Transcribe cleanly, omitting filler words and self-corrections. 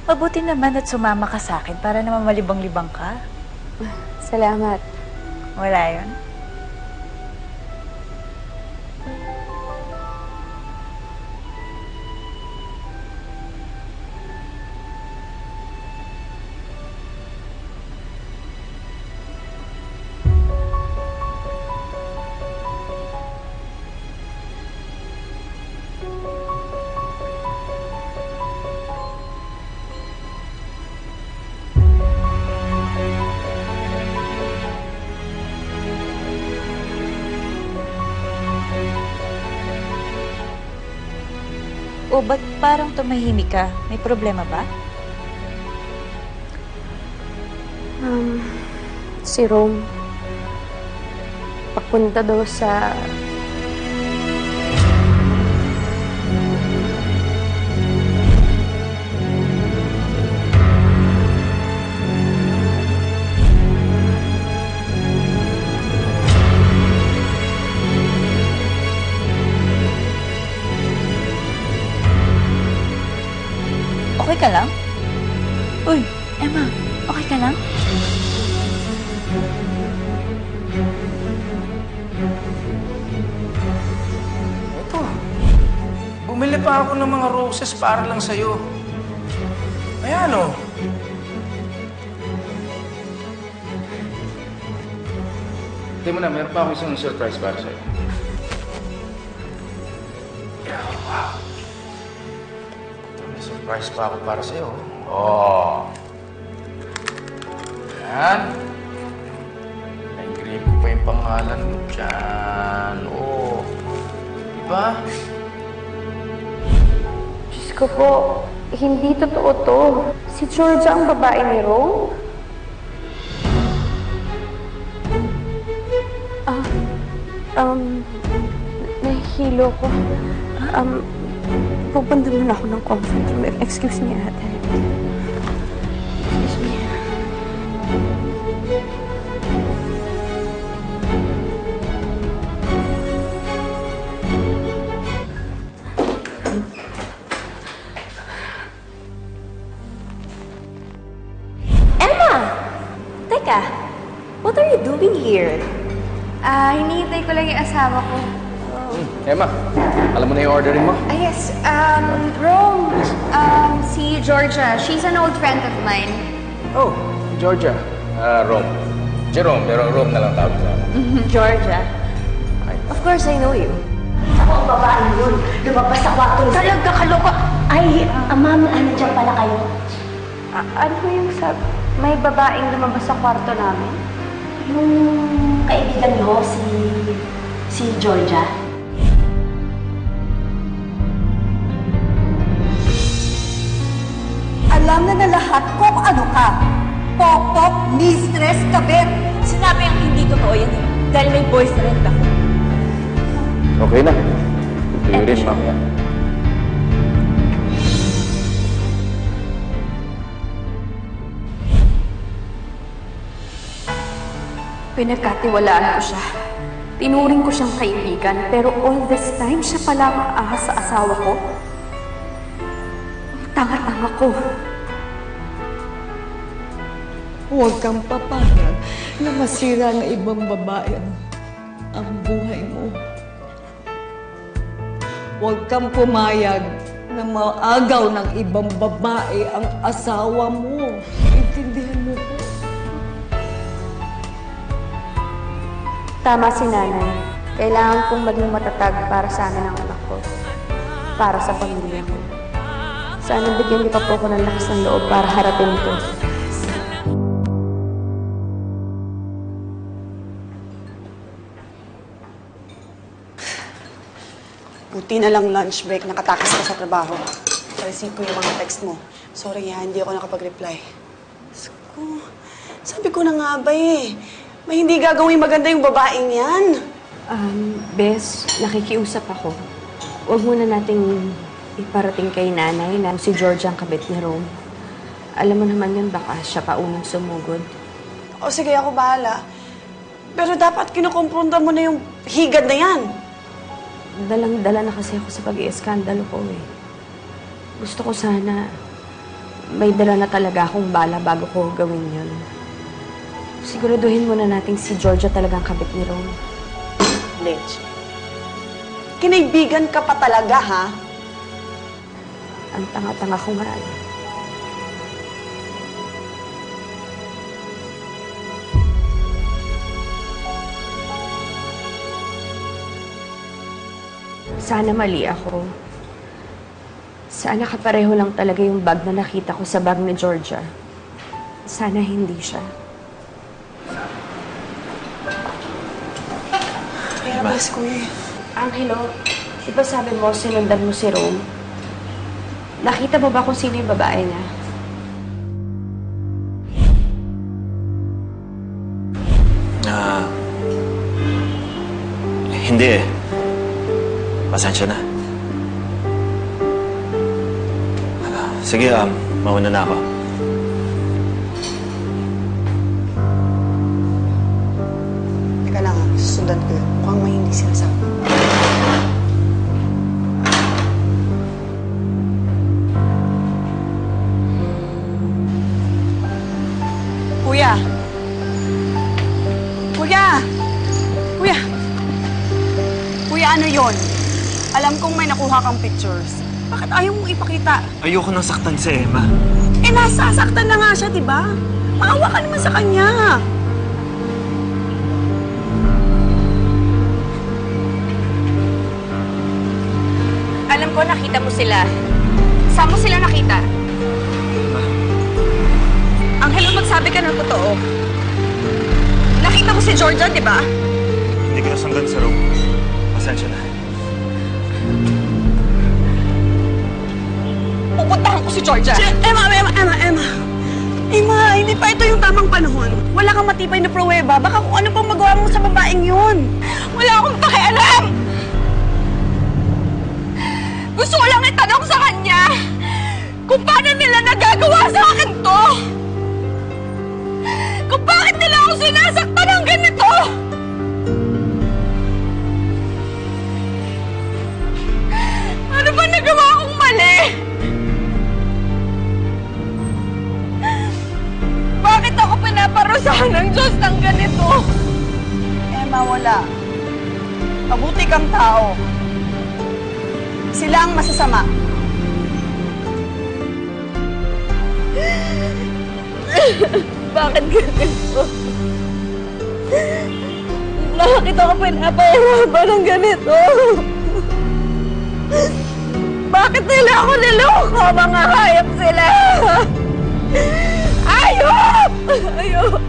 Mabuti naman at sumama ka sa akin para naman malibang-libang ka. Salamat. Wala yun. O, ba't parang tumahimik ka? May problema ba? Si Rome, papunta daw sa... Okay ka lang? Uy, Emma, okay ka lang? Ito. Bumili pa ako ng mga roses para lang sa'yo. Ayan o. Hindi mo na, meron pa ako isang surprise para sa'yo. Yeah, wow. May surprise pa ako para sa'yo. Oh. Ayan. Na-engrave ko pa yung pangalan mo dyan. Oh. Diba? Diyos ko po, hindi totoo to. Si Georgia ang babae ni Rome? Nahihilo ko. Pupunta muna ako ng comfort room. Excuse me, ate. Excuse me. Emma! Teka, what are you doing here? Hinihintay ko lang yung asawa ko. Emma, alam mo na yung ordering mo? Yes, Rome. Si Georgia. She's an old friend of mine. Oh, Georgia. Rome. Jerome, pero Rome na lang tawag ko. Georgia. Of course, I know you. Ako ang babae yun. Lumabas sa kwarto niya. Talaga, kaloko! Ay, ma'am, nandiyan pala kayo. Ano po yung may babaeng lumabas sa kwarto namin? Yung kaibigan niyo, si Georgia. Alam na lahat kung ano ka. Pop-pop, mistress, kabit. Sinabi ang hindi totoo yan eh. Dahil may boyfriend ako. Okay na. Tuyo rin, mamaya. Pinagkatiwalaan ko siya. Tinuring ko siyang kaibigan, pero all this time, siya pala ang ahas sa asawa ko. Ang tanga-tanga ko. Huwag kang papayag na masira ng ibang babae ang buhay mo. Huwag kang pumayag na maagaw ng ibang babae ang asawa mo. Intindihan mo ko? Tama si nanay. Kailangan kong maging matatag para sa amin ang anak ko. Para sa pamilya ko. Sana bigyan niyo pa po ako ng lakas ng loob para harapin ito. Buti na lang lunch break, nakatakas ka sa trabaho. Receive ko yung mga text mo. Sorry ha, hindi ako nakapag-reply. Sabi ko na nga ba eh. May hindi gagawin maganda yung babaeng yan. Bes, nakikiusap ako. Huwag muna nating iparating kay nanay na si George ang kabit ni Rome. Alam mo naman yun, baka siya pa unang sumugod. O sige, ako bahala. Pero dapat kinukumpronta mo na yung higad na yan. Dalang-dala na kasi ako sa pag-iiskandalo ko eh. Gusto ko sana may dala na talaga akong bala bago ko gawin yun. Siguraduhin muna natin si Georgia talagang kabit ni Rome. Ledge. Kinaibigan ka pa talaga, ha? Ang tanga-tanga ko nga eh. Sana mali ako. Sana kapareho lang talaga yung bag na nakita ko sa bag ni Georgia. Sana hindi siya. Kaya bes ko eh. Angelo, di ba sabi mo sinundan mo si Rome? Nakita mo ba kung sino yung babae niya? Hindi eh. Pasensya na. Sige, mauna na ako. Teka lang, susundan ko yun. Mukhang may hindi sinasabi. Kuya! Kuya! Kuya! Kuya, ano yon? Alam kong may nakuha kang pictures. Bakit ayaw mong ipakita? Ayoko nang saktan si Emma. Eh, nasasaktan na nga siya, di ba? Maawa ka naman sa kanya. Alam ko, nakita mo sila. Saan mo sila nakita? Angelo, magsabi ka ng totoo. Nakita mo si Georgia, di ba? Hindi ko nasundan sa room. Pasensya na. Pupuntahan ko si Georgia. Emma! Emma, hindi pa ito yung tamang panahon. Wala kang matibay na pruweba. Baka kung ano pang magawa mo sa babaeng yun. Wala akong pakialam! Gusto ko lang itanong sa kanya kung paano nila nagagawa sa akin to! Kung bakit nila ako sinasaktan ng ganito! Ano ba nagawa kong mali? Bakit ako pinaparusahan ng Diyos ng ganito? Emma, wala. Mabuti kang tao. Sila ang masasama. Bakit ganito? Bakit ako pinapahirapan ng ganito? Bakit nila ako niloko? Mga hayop sila! Ayop! Ayop!